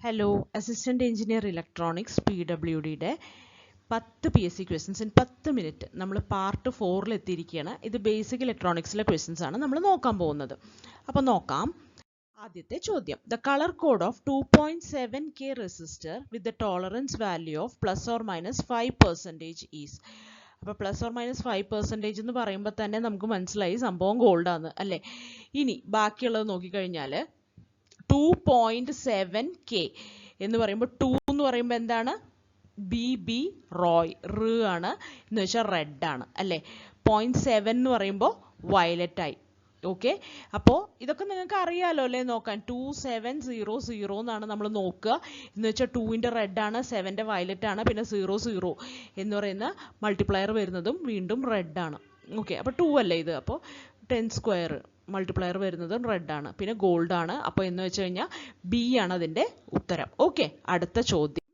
Hello assistant engineer electronics PWDയുടെ 10 PSC questions in 10 minute നമ്മൾ part 4 എത്തിയിരിക്കുകയാണ്. ഇത് ബേസിക് ഇലക്ട്രോണിക്സിലെ ക്വസ്റ്റ്യൻസ് ആണ് നമ്മൾ നോക്കാൻ പോകുന്നത്. അപ്പോൾ നോക്കാം. ആദ്യത്തെ ചോദ്യം, the colour code of 2.7K resistor with the tolerance value of ±5% is. അപ്പോൾ ±5% എന്ന് പറയുമ്പോൾ തന്നെ നമുക്ക് മനസ്സിലായി സംഭവം ഗോൾഡാണ് അല്ലേ. ഇനി ബാക്കിയുള്ളത് നോക്കിക്കഴിഞ്ഞാൽ 2.7K എന്ന് പറയുമ്പോൾ 2 എന്ന് പറയുമ്പോൾ എന്താണ്, BB റോയ് ആണ് എന്ന് വെച്ചാൽ റെഡ് ആണ് അല്ലേ. 0.7 എന്ന് പറയുമ്പോൾ വയലറ്റ് ആയി. ഓക്കെ, അപ്പോൾ ഇതൊക്കെ നിങ്ങൾക്ക് അറിയാലോ അല്ലേ. നോക്കാൻ 2700 എന്നാണ് നമ്മൾ നോക്കുക. എന്ന് വെച്ചാൽ 2ൻ്റെ റെഡ് ആണ്, 7ൻ്റെ വയലറ്റ് ആണ്, പിന്നെ 00 എന്ന് പറയുന്ന മൾട്ടിപ്ലയർ വരുന്നതും വീണ്ടും റെഡ് ആണ്. ഓക്കെ, അപ്പോൾ 2 അല്ലേ ഇത്. അപ്പോൾ 10² മൾട്ടിപ്ലയർ വരുന്നതും റെഡ് ആണ്, പിന്നെ ഗോൾഡ് ആണ്. അപ്പോൾ എന്ന് വെച്ച് കഴിഞ്ഞാൽ B ആണ് അതിൻ്റെ ഉത്തരം. ഓക്കെ, അടുത്ത ചോദ്യം,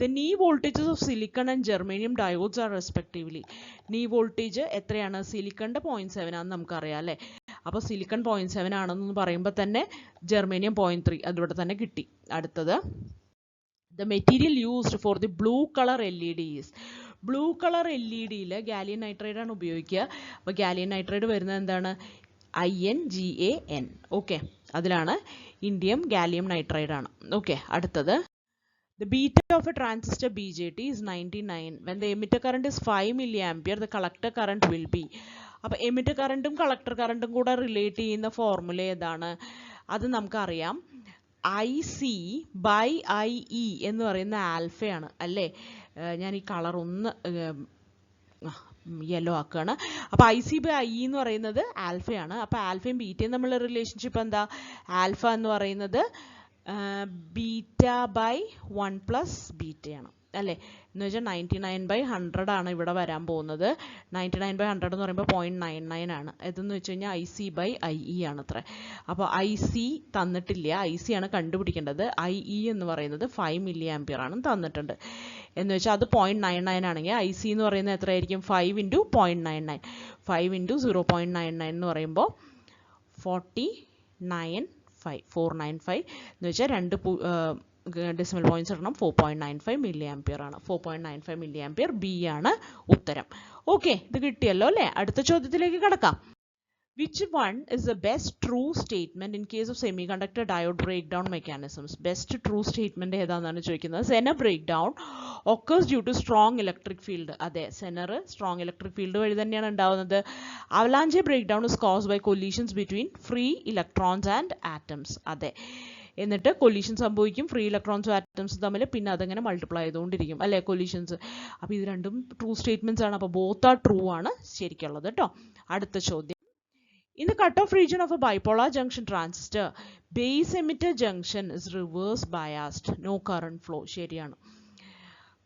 the knee voltages of silicon and germanium diodes are respectively. knee voltage എത്രയാണ്? സിലിക്കണിൻ്റെ 0.7 ആണെന്ന് നമുക്കറിയാം അല്ലേ. അപ്പോൾ സിലിക്കൺ 0.7 ആണെന്ന് പറയുമ്പോൾ തന്നെ ജെർമേനിയം 0.3 അതിലൂടെ തന്നെ കിട്ടി. അടുത്തത്, the material used for the blue color LEDs. Blue colour LED-യിൽ ഗാലിയം നൈട്രൈഡ് ആണ് ഉപയോഗിക്കുക. അപ്പോൾ ഗാലിയം നൈട്രൈഡ് വരുന്നത് എന്താണ്? INGAN. ഓക്കെ, അതിലാണ് ഇൻഡിയം ഗാലിയം നൈട്രൈഡ് ആണ്. ഓക്കെ, അടുത്തത്, the beta of a transistor BJT is 99. When the emitter current is 5 milliampere, the collector current will be. അപ്പോൾ എമിറ്റർ കറണ്ടും കളക്ടർ കറണ്ടും കൂടെ റിലേറ്റ് ചെയ്യുന്ന ഫോർമുല ഏതാണ്? അത് നമുക്കറിയാം, IC/IE എന്ന് പറയുന്ന ആൽഫയാണ് അല്ലേ. ഞാൻ ഈ കളർ ഒന്ന് യെല്ലോ ആക്കുകയാണ്. അപ്പോൾ IC/IE എന്ന് പറയുന്നത് ആൽഫയാണ്. അപ്പോൾ ആൽഫയും ബീറ്റയും തമ്മിലുള്ള റിലേഷൻഷിപ്പ് എന്താ? ആൽഫ എന്ന് പറയുന്നത് β/1 + ബീറ്റയാണ് അല്ലേ. എന്ന് വെച്ചാൽ 99/100 ആണ് ഇവിടെ വരാൻ പോകുന്നത്. 99/100 എന്ന് പറയുമ്പോൾ 0.99 ആണ്. ഇതെന്ന് വെച്ച് കഴിഞ്ഞാൽ IC/IE ആണ് അത്ര. അപ്പോൾ IC തന്നിട്ടില്ല, IC ആണ് കണ്ടുപിടിക്കേണ്ടത്. IE എന്ന് പറയുന്നത് 5 milliampere ആണ് തന്നിട്ടുണ്ട്. എന്ന് വെച്ചാൽ അത് 0.99 ആണെങ്കിൽ IC എന്ന് പറയുന്നത് എത്രയായിരിക്കും? 5 × 0.99. 5 × 0.99 എന്ന് പറയുമ്പോൾ 495 എന്ന് വെച്ചാൽ 2 ഡെസിമൽ പോയിന്റ്സ് ഇടണം. 4.95 milliampere ആണ്. 4.95 milliampere B ആണ് ഉത്തരം. ഓക്കെ, ഇത് കിട്ടിയല്ലോ അല്ലേ. അടുത്ത ചോദ്യത്തിലേക്ക് കടക്കാം. Which one is the best true statement in case of semiconductor diode breakdown mechanisms? Best true statement ഏതാണെന്നാണ് ചോദിക്കുന്നത്. Zener breakdown occurs due to strong electric field. അതെ, Zener strong electric field വഴി തന്നെയാണ് ഉണ്ടാവുന്നത്. Avalanche breakdown is caused by collisions between free electrons and atoms. അതെ, എന്നിട്ട് collision സംഭവിക്കും free ഇലക്ട്രോൺസും ആറ്റംസും തമ്മിൽ, പിന്നെ അതങ്ങനെ മൾട്ടിപ്ലൈ ചെയ്തുകൊണ്ടിരിക്കും അല്ലേ കൊലീഷൻസ്. അപ്പോൾ ഇത് രണ്ടും ട്രൂ സ്റ്റേറ്റ്മെന്റ്സ് ആണ്. അപ്പോൾ ബോത്ത് ആർ ട്രൂ ആണ് ശരിക്കുള്ളത് കേട്ടോ. അടുത്ത ചോദ്യം, in the cutoff region of a bipolar junction transistor, base emitter junction is reverse biased, no current flow. ശരിയാണ്,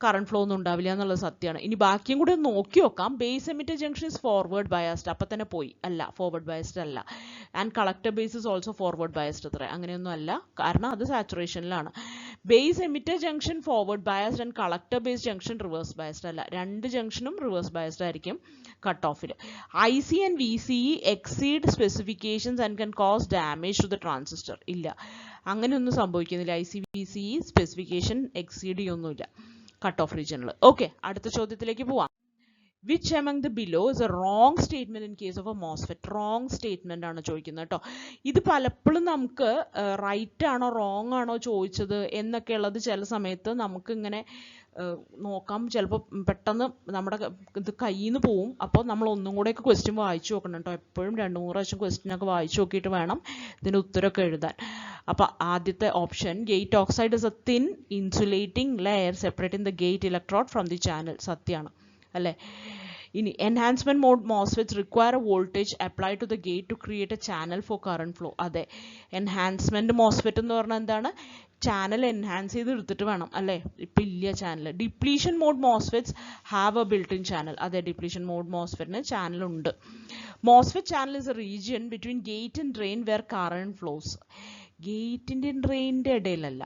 കറണ്ട് ഫ്ലോ ഒന്നും ഉണ്ടാവില്ല എന്നുള്ളത് സത്യമാണ്. ഇനി ബാക്കിയും കൂടി നോക്കി നോക്കാം. Base emitter junction is forward biased, അപ്പം തന്നെ പോയി. അല്ല, ഫോർവേഡ് ബയസ്ഡ് അല്ല. And collector base is also forward biased. അത്ര അങ്ങനെയൊന്നും അല്ല, കാരണം അത് സാച്ചുറേഷനിലാണ്. Base emitter junction forward biased and collector base junction reverse biased അല്ല. രണ്ട് ജംഗ്ഷനും റിവേഴ്സ് ബയസ്ഡ് ആയിരിക്കും കട്ട് ഓഫിൽ. IC and VCE exceed specifications and can cause damage to the transistor. ഇല്ല, അങ്ങനെയൊന്നും സംഭവിക്കുന്നില്ല. IC VCE സ്പെസിഫിക്കേഷൻ എക്സീഡ് ചെയ്യൊന്നുമില്ല കട്ട് ഓഫ് റീജിയനിൽ. ഓക്കെ, അടുത്ത ചോദ്യത്തിലേക്ക് പോവാം. Which among the below is a wrong statement in case of a MOSFET? Wrong statement ആണ് ചോദിക്കുന്നത് കേട്ടോ. ഇത് പലപ്പോഴും നമുക്ക് റൈറ്റ് ആണോ റോങ് ആണോ ചോദിച്ചത് എന്നൊക്കെ ഉള്ളത് ചില സമയത്ത് നമുക്ക് ഇങ്ങനെ നോക്കാം. ചിലപ്പോൾ പെട്ടെന്ന് നമ്മുടെ ഇത് കയ്യിൽ നിന്ന് പോവും. അപ്പോൾ നമ്മൾ ഒന്നും കൂടെയൊക്കെ ക്വസ്റ്റ്യൻ വായിച്ചു നോക്കണം കേട്ടോ. എപ്പോഴും 2-3 പ്രാവശ്യം ക്വസ്റ്റ്യനൊക്കെ വായിച്ചു നോക്കിയിട്ട് വേണം ഇതിൻ്റെ ഉത്തരമൊക്കെ എഴുതാൻ. അപ്പോൾ ആദ്യത്തെ option, gate oxide is a thin insulating layer separating the gate electrode from the channel. സത്യമാണ് അല്ലേ. ഇനി enhancement mode MOSFETs require a voltage apply to the gate to create a channel for current flow. അതെ, enhancement MOSFET എന്ന് പറഞ്ഞാൽ എന്താണ്? Channel enhance ചെയ്ത് എടുത്തിട്ട് വേണം അല്ലേ. ഇപ്പം ഇല്ല channel. Depletion mode MOSFETs have a built in channel. അതെ, ഡിപ്ലീഷൻ മോഡ് മോസ്ഫെറ്റിന് ചാനൽ ഉണ്ട്. MOSFET channel is a region between gate and drain where current flows. ഗേറ്റിൻ്റെയും ഡ്രെയിനിൻ്റെ ഇടയിലല്ല,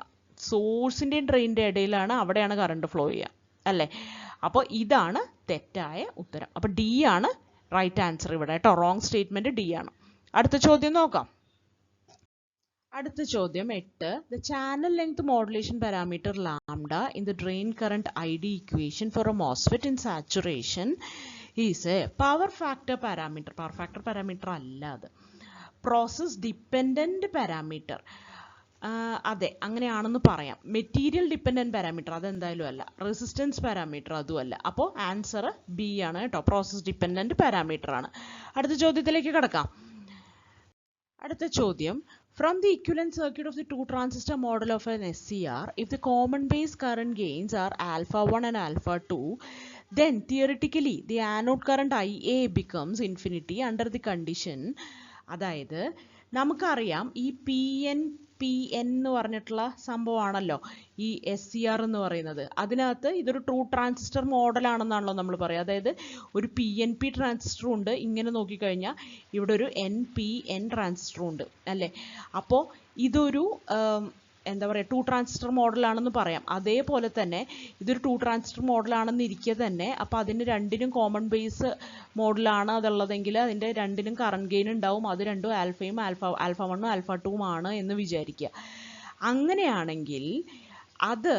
സോഴ്സിൻ്റെയും ഡ്രെയിനിൻ്റെ ഇടയിലാണ്, അവിടെയാണ് കറണ്ട് ഫ്ലോ ചെയ്യുക അല്ലേ. അപ്പോൾ ഇതാണ് തെറ്റായ ഉത്തരം. അപ്പോൾ D ആണ് റൈറ്റ് ആൻസർ ഇവിടെ കേട്ടോ. റോങ് സ്റ്റേറ്റ്മെന്റ് D ആണ്. അടുത്ത ചോദ്യം നോക്കാം. അടുത്ത ചോദ്യം 8. The channel length modulation parameter lambda in the drain current ID equation for a MOSFET in saturation is a power factor parameter. Power factor parameter അല്ല അത്. Process dependent parameter. അതെ, അങ്ങനെയാണെന്ന് പറയാം. മെറ്റീരിയൽ ഡിപ്പെൻഡൻറ്റ് പാരാമീറ്റർ അതെന്തായാലും അല്ല. Resistance parameter അതുമല്ല. അപ്പോൾ answer B ആണ് കേട്ടോ. പ്രോസസ് ഡിപ്പെൻഡൻറ്റ് പാരാമീറ്റർ ആണ്. അടുത്ത ചോദ്യത്തിലേക്ക് കിടക്കാം. അടുത്ത ചോദ്യം, from the equivalent circuit of the two transistor model of an SCR, if the common base current gains are alpha 1 and alpha 2, then theoretically the anode current IA becomes infinity under the condition. അതായത് നമുക്കറിയാം ഈ P N എന്ന് പറഞ്ഞിട്ടുള്ള സംഭവമാണല്ലോ ഈ SCR എന്ന് പറയുന്നത്. അതിനകത്ത് ഇതൊരു ട്രൂ ട്രാൻസിസ്റ്റർ മോഡലാണെന്നാണല്ലോ നമ്മൾ പറയുക. അതായത് ഒരു PNP ട്രാൻസിസ്റ്ററും ഉണ്ട്. ഇങ്ങനെ നോക്കിക്കഴിഞ്ഞാൽ ഇവിടെ ഒരു NPN ട്രാൻസിസ്റ്ററും ഉണ്ട് അല്ലേ. അപ്പോൾ ഇതൊരു എന്താ പറയുക, ടു ട്രാൻസിസ്റ്റർ മോഡലാണെന്ന് പറയാം. അതേപോലെ തന്നെ ഇതൊരു ടു ട്രാൻസിസ്റ്റർ മോഡലാണെന്ന് ഇരിക്കുക തന്നെ. അപ്പോൾ അതിന് രണ്ടിനും കോമൺ ബേസ് മോഡലാണ് അതുള്ളതെങ്കിൽ അതിൻ്റെ രണ്ടിനും കറണ്ട് ഗെയിൻ ഉണ്ടാവും. അത് രണ്ടും ആൽഫയും ആൽഫ 1ഉം ആൽഫ 2ഉം ആണ് എന്ന് വിചാരിക്കുക. അങ്ങനെയാണെങ്കിൽ അത്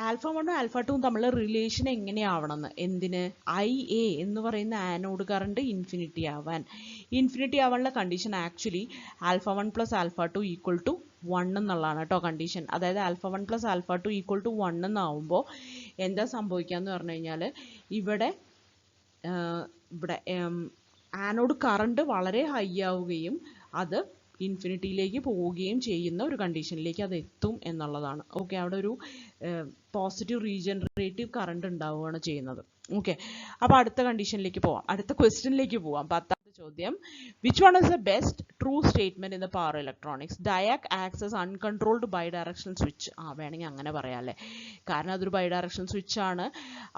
ആൽഫ 1ഉം ആൽഫ 2ഉം തമ്മിലുള്ള റിലേഷൻ എങ്ങനെയാവണമെന്ന്, എന്തിന്, IA എന്ന് പറയുന്ന ആനോഡ് കറണ്ട് ഇൻഫിനിറ്റി ആവാനുള്ള condition actually alpha 1 plus alpha 2 equal to 1 എന്നുള്ളതാണ് കേട്ടോ കണ്ടീഷൻ. അതായത് alpha 1 plus alpha 2 equal to 1 എന്നാവുമ്പോൾ എന്താ സംഭവിക്കാന്ന് പറഞ്ഞു കഴിഞ്ഞാൽ ഇവിടെ ആനോഡ് കറണ്ട് വളരെ ഹൈ ആവുകയും അത് ഇൻഫിനിറ്റിയിലേക്ക് പോവുകയും ചെയ്യുന്ന ഒരു കണ്ടീഷനിലേക്ക് അത് എത്തും എന്നുള്ളതാണ്. ഓക്കെ, അവിടെ ഒരു പോസിറ്റീവ് റീജനറേറ്റീവ് കറണ്ട് ഉണ്ടാവുകയാണ് ചെയ്യുന്നത്. ഓക്കെ, അപ്പോൾ അടുത്ത കണ്ടീഷനിലേക്ക് പോവാം, അടുത്ത ക്വസ്റ്റ്യനിലേക്ക് പോവാം. 10ാമത്തെ ചോദ്യം, which one is the best true statement in the power electronics? DIAC acts as uncontrolled bidirectional switch. വേണമെങ്കിൽ അങ്ങനെ പറയാം അല്ലേ, കാരണം അതൊരു ബൈ ഡയറക്ഷണൽ സ്വിച്ച് ആണ്.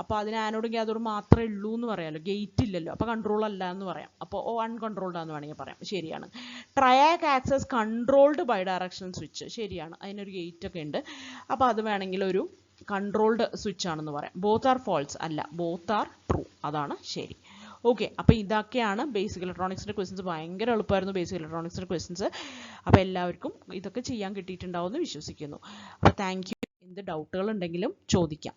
അപ്പോൾ അതിന് ആനോഡ് ഗ്യാഥോഡ് മാത്രമേ ഉള്ളൂ എന്ന് പറയാമല്ലോ, ഗേറ്റ് ഇല്ലല്ലോ, അപ്പോൾ കൺട്രോൾ അല്ല എന്ന് പറയാം. അപ്പോൾ അൺകൺട്രോൾഡ് ആണെന്ന് വേണമെങ്കിൽ പറയാം, ശരിയാണ്. TRIAC acts as controlled bidirectional switch, ശരിയാണ്, അതിനൊരു ഗേറ്റ് ഒക്കെ ഉണ്ട്. അപ്പോൾ അത് വേണമെങ്കിൽ ഒരു കൺട്രോൾഡ് സ്വിച്ച് ആണെന്ന് പറയാം. ബോത്ത് ആർ ഫോൾസ് അല്ല, ബോത്ത് ആർ ട്രൂ, അതാണ് ശരി. ഓക്കെ, അപ്പോൾ ഇതൊക്കെയാണ് ബേസിക് ഇലക്ട്രോണിക്സിൻ്റെ ക്വസ്റ്റ്യൻസ്. ഭയങ്കര എളുപ്പമായിരുന്നു ബേസിക് ഇലക്ട്രോണിക്സിൻ്റെ ക്വസ്റ്റ്യൻസ്. അപ്പോൾ എല്ലാവർക്കും ഇതൊക്കെ ചെയ്യാൻ കിട്ടിയിട്ടുണ്ടാവുമെന്ന് വിശ്വസിക്കുന്നു. അപ്പോൾ താങ്ക് യു. എന്ത് ഡൗട്ടുകൾ ഉണ്ടെങ്കിലും ചോദിക്കാം.